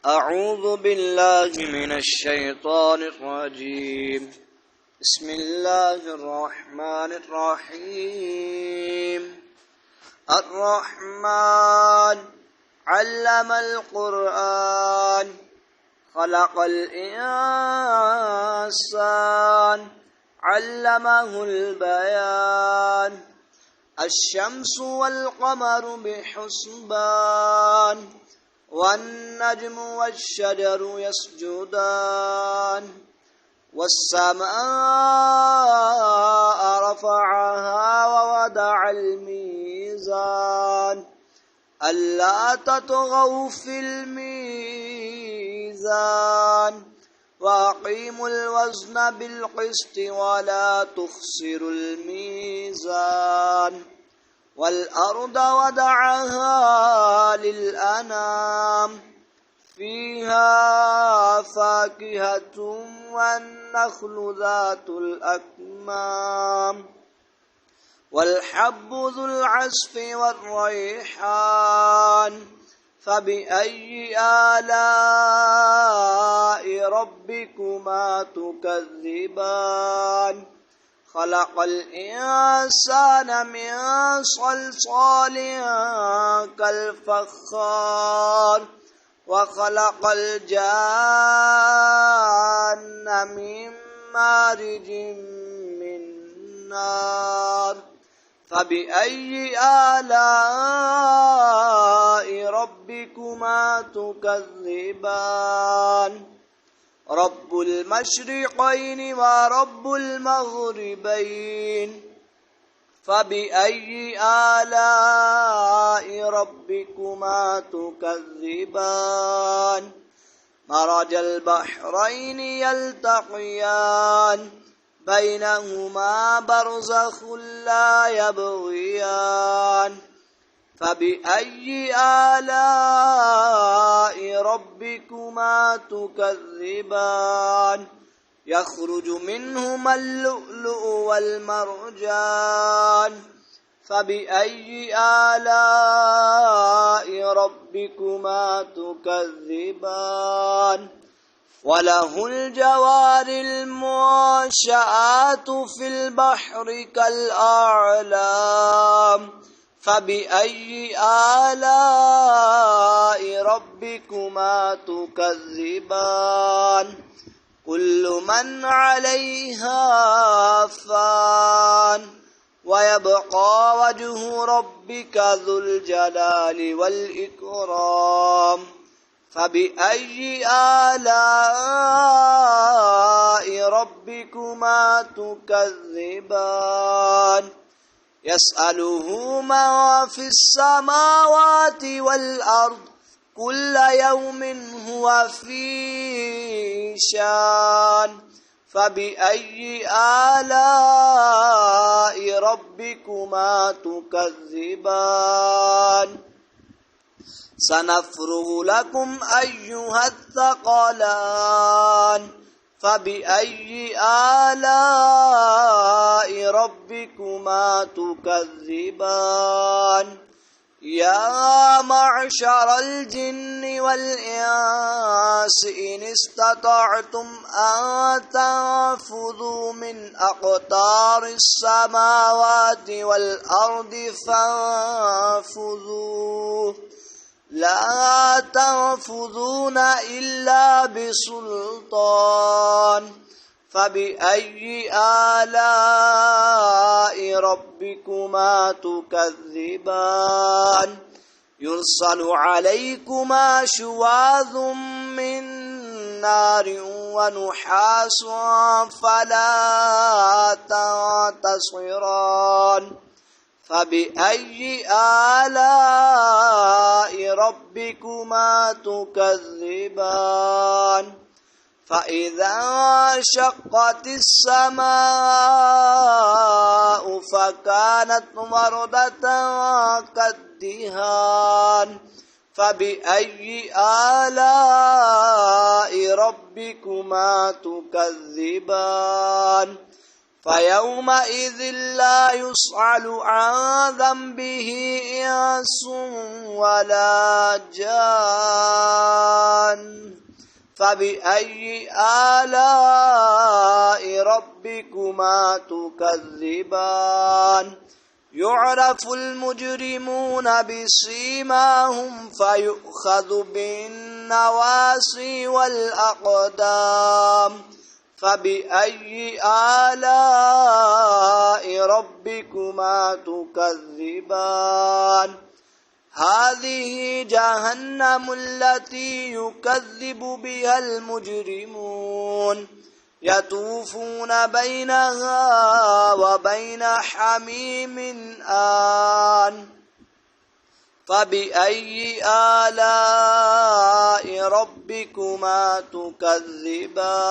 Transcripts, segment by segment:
أعوذ بالله من الشيطان الرجيم. بسم الله الرحمن الرحيم. الرحمن علم القرآن خلق الإنسان علمه البيان. الشمس والقمر بحسبان والنجم والشجر يسجدان. والسماء رفعها ووضع الميزان ألا تطغوا في الميزان وأقيموا الوزن بالقسط ولا تخسروا الميزان. والأرض وضعها للأنام فيها فاكهة والنخل ذات الأكمام والحب ذو العصف والريحان. فبأي آلاء ربكما تكذبان؟ خلق الإنسان من صلصال كالفخار وخلق الجان من مارج من نار. فبأي آلاء ربكما تكذبان؟ رب المشرقين ورب المغربين. فبأي آلاء ربكما تكذبان؟ مرج البحرين يلتقيان بينهما برزخ لا يبغيان. فبأي آلاء ربكما تكذبان؟ يخرج منهما اللؤلؤ والمرجان. فبأي آلاء ربكما تكذبان؟ وله الجوار المنشآت في البحر كالأعلام. فبأي آلاء ربكما تكذبان؟ كل من عليها فان ويبقى وجه ربك ذو الجلال والإكرام. فبأي آلاء ربكما تكذبان؟ يسأله من في السماوات والأرض كل يوم هو في شان. فبأي آلاء ربكما تكذبان؟ سنفرغ لكم أيها الثقلان. فبأي آلاء ربكما تكذبان؟ يا معشر الجن والإنس إن استطعتم أن تنفذوا من أقطار السماوات والأرض فانفذوا لا تنفذون إلا بسلطان. فبأي آلاء ربكما تكذبان؟ يرسل عليكما شواظ من نار ونحاس فلا تنتصران. فبأي آلاء ربكما تكذبان؟ فإذا انشقت السماء فكانت وردة كالدهان. فبأي آلاء ربكما تكذبان؟ فيومئذ لا يسأل عن ذنبه إنس ولا جان. فبأي آلاء ربكما تكذبان يعرف المجرمون بسيماهم فيؤخذ بالنواصي والأقدام فبأي آلاء ربكما تكذبان هذه جهنم التي يكذب بها المجرمون يطوفون بينها وبين حميم آن فبأي آلاء ربكما تكذبان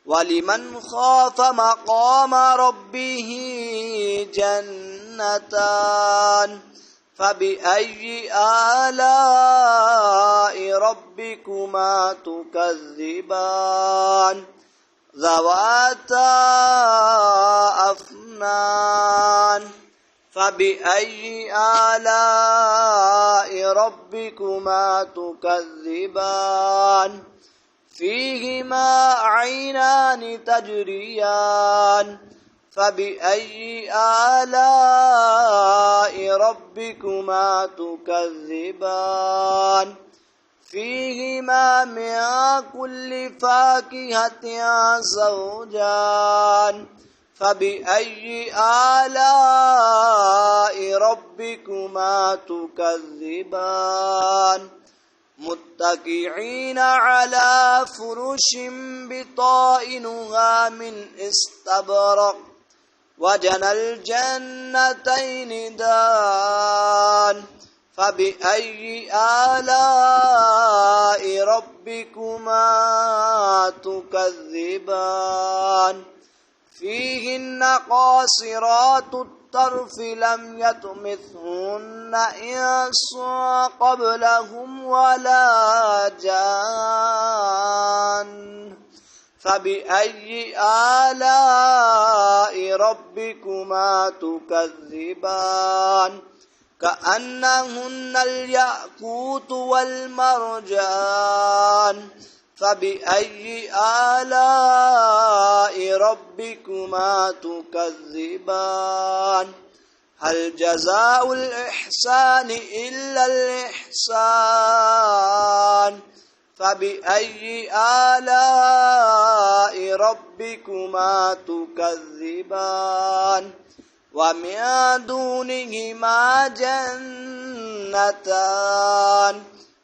ولمن خاف مقام ربه جنتان فبأي آلاء ربكما تكذبان ذواتا أفنان فبأي آلاء ربكما تكذبان فيهما عينان تجريان فبأي آلاء ربكما تكذبان فيهما من كل فاكهة زوجان فبأي آلاء ربكما تكذبان متكئين على فرش بطائنها من استبرق وجنى الجنتين دان فبأي آلاء ربكما تكذبان فيهن قاصرات الطرف لم يطمثهن إنس قبلهم ولا جان فبأي آلاء ربكما تكذبان كأنهن الياقوت والمرجان فبأي آلاء ربكما تكذبان هل جزاء الإحسان إلا الإحسان فبأي آلاء ربكما تكذبان ومن دونهما جنتان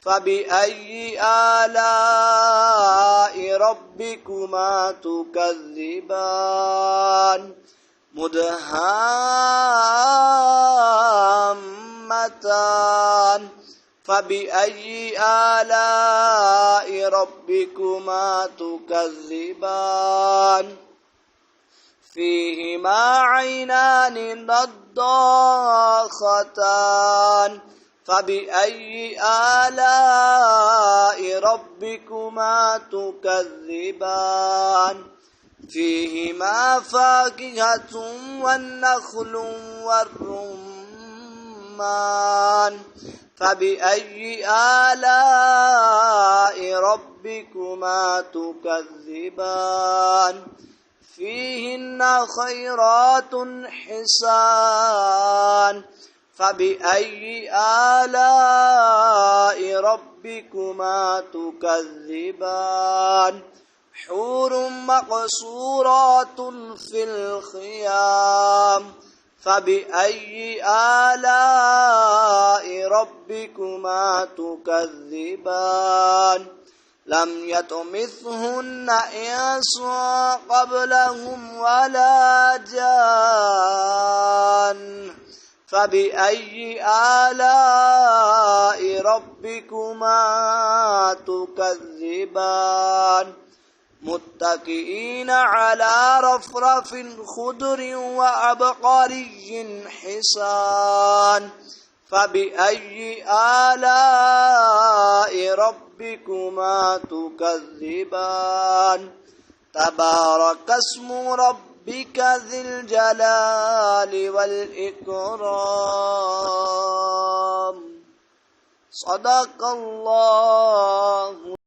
فبأي آلاء ربكما تكذبان مدهامتان فبأي آلاء ربكما تكذبان فيهما عينان نضاختان فبأي آلاء ربكما تكذبان فيهما فاكهة والنخل والرمان فبأي آلاء ربكما تكذبان فيهن خيرات حسان فبأي آلاء ربكما تكذبان حور مقصورات في الخيام فبأي آلاء ربكما تكذبان لم يطمثهن إنس قبلهم ولا جان فبأي آلاء ربكما تكذبان متكئين على رفرف خضر وعبقري حسان فبأي آلاء ربكما تكذبان تبارك اسم ربك ذي الجلال والإكرام صدق الله